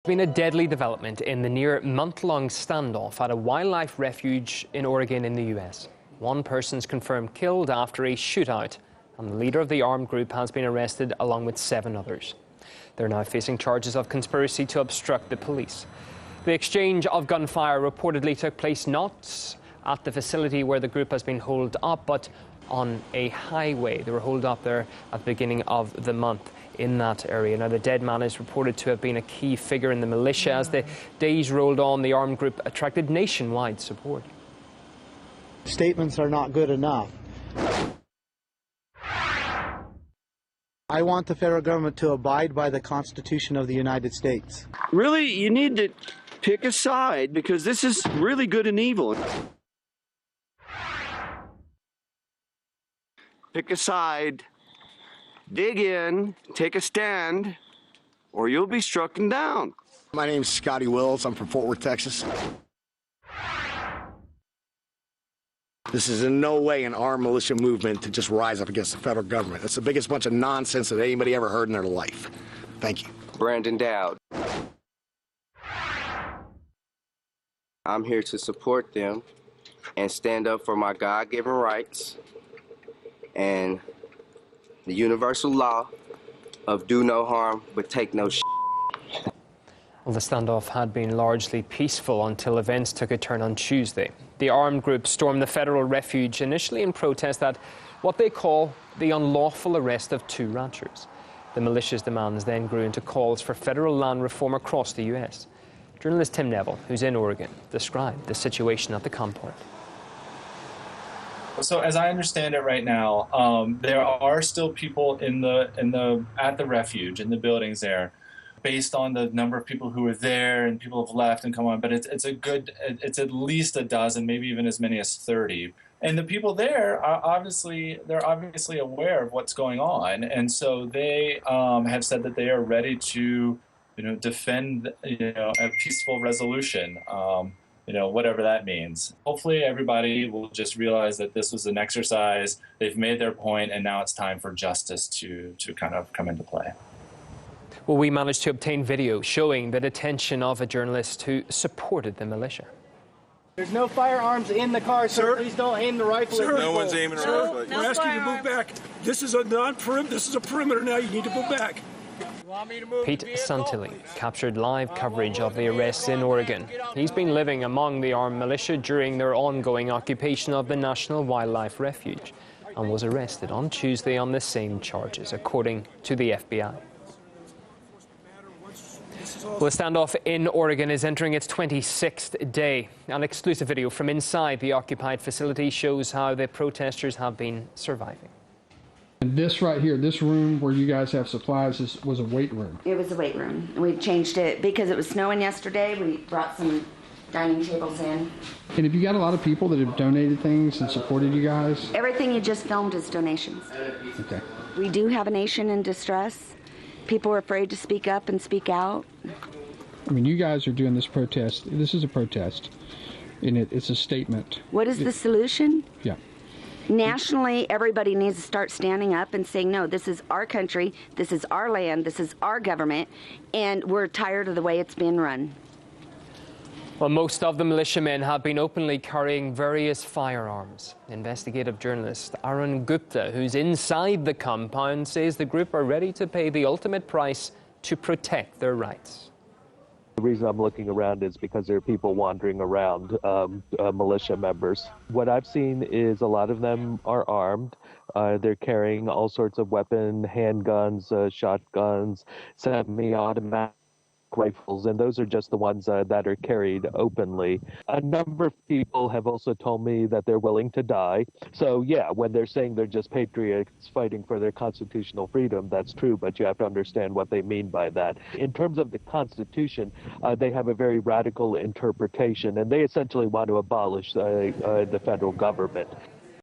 There's been a deadly development in the near-month-long standoff at a wildlife refuge in Oregon in the US. One person's confirmed killed after a shootout, and the leader of the armed group has been arrested along with 7 others. They're now facing charges of conspiracy to obstruct the police. The exchange of gunfire reportedly took place not at the facility where the group has been holed up, but on a highway. They were holed up there at the beginning of the month in that area. Now, the dead man is reported to have been a key figure in the militia. As the days rolled on, the armed group attracted nationwide support. Statements are not good enough. I want the federal government to abide by the Constitution of the United States. Really, you need to pick a side, because this is really good and evil. Pick a side, dig in, take a stand, or you'll be struck down. My name's Scotty Wills. I'm from Fort Worth, Texas. This is in no way an armed militia movement to just rise up against the federal government. That's the biggest bunch of nonsense that anybody ever heard in their life. Thank you. Brandon Dowd. I'm here to support them and stand up for my God-given rights and the universal law of do no harm but take no shit. Well, the standoff had been largely peaceful until events took a turn on Tuesday. The armed group stormed the federal refuge initially in protest at what they call the unlawful arrest of 2 ranchers. The militia's demands then grew into calls for federal land reform across the U.S. Journalist Tim Neville, who's in Oregon, described the situation at the compound. So as I understand it right now, there are still people at the refuge, in the buildings there, based on the number of people who are there, and people have left and come on, but it's at least a dozen, maybe even as many as 30. And the people there are obviously aware of what's going on, and so they have said that they are ready to, defend, a peaceful resolution. Whatever that means. Hopefully everybody will just realize that this was an exercise, they've made their point, and now it's time for justice to kind of come into play. Well, we managed to obtain video showing the detention of a journalist who supported the militia. There's no firearms in the car, sir. Please don't aim the rifle. Sir, no one's aiming a rifle. We're asking you to move back. This is a perimeter now. You need to move back. Pete Santilli captured live coverage of the arrests in Oregon. He's been living among the armed militia during their ongoing occupation of the National Wildlife Refuge and was arrested on Tuesday on the same charges, according to the FBI. Well, the standoff in Oregon is entering its 26th day. An exclusive video from inside the occupied facility shows how the protesters have been surviving. And this right here, this room where you guys have supplies, was a weight room. It was a weight room. We changed it because it was snowing yesterday. We brought some dining tables in. And have you got a lot of people that have donated things and supported you guys? Everything you just filmed is donations. Okay. We do have a nation in distress. People are afraid to speak up and speak out. I mean, you guys are doing this protest. This is a protest, and it's a statement. What is the solution? Yeah. Nationally, everybody needs to start standing up and saying, no, this is our country, this is our land, this is our government, and we're tired of the way it's being run. Well, most of the militiamen have been openly carrying various firearms. Investigative journalist Arun Gupta, who's inside the compound, says the group are ready to pay the ultimate price to protect their rights. The reason I'm looking around is because there are people wandering around, militia members. What I've seen is a lot of them are armed. They're carrying all sorts of weapons, handguns, shotguns, semi-automatic rifles, and those are just the ones that are carried openly. A number of people have also told me that they're willing to die. So yeah, when they're saying they're just patriots fighting for their constitutional freedom, that's true, but you have to understand what they mean by that. In terms of the Constitution, they have a very radical interpretation, and they essentially want to abolish the federal government.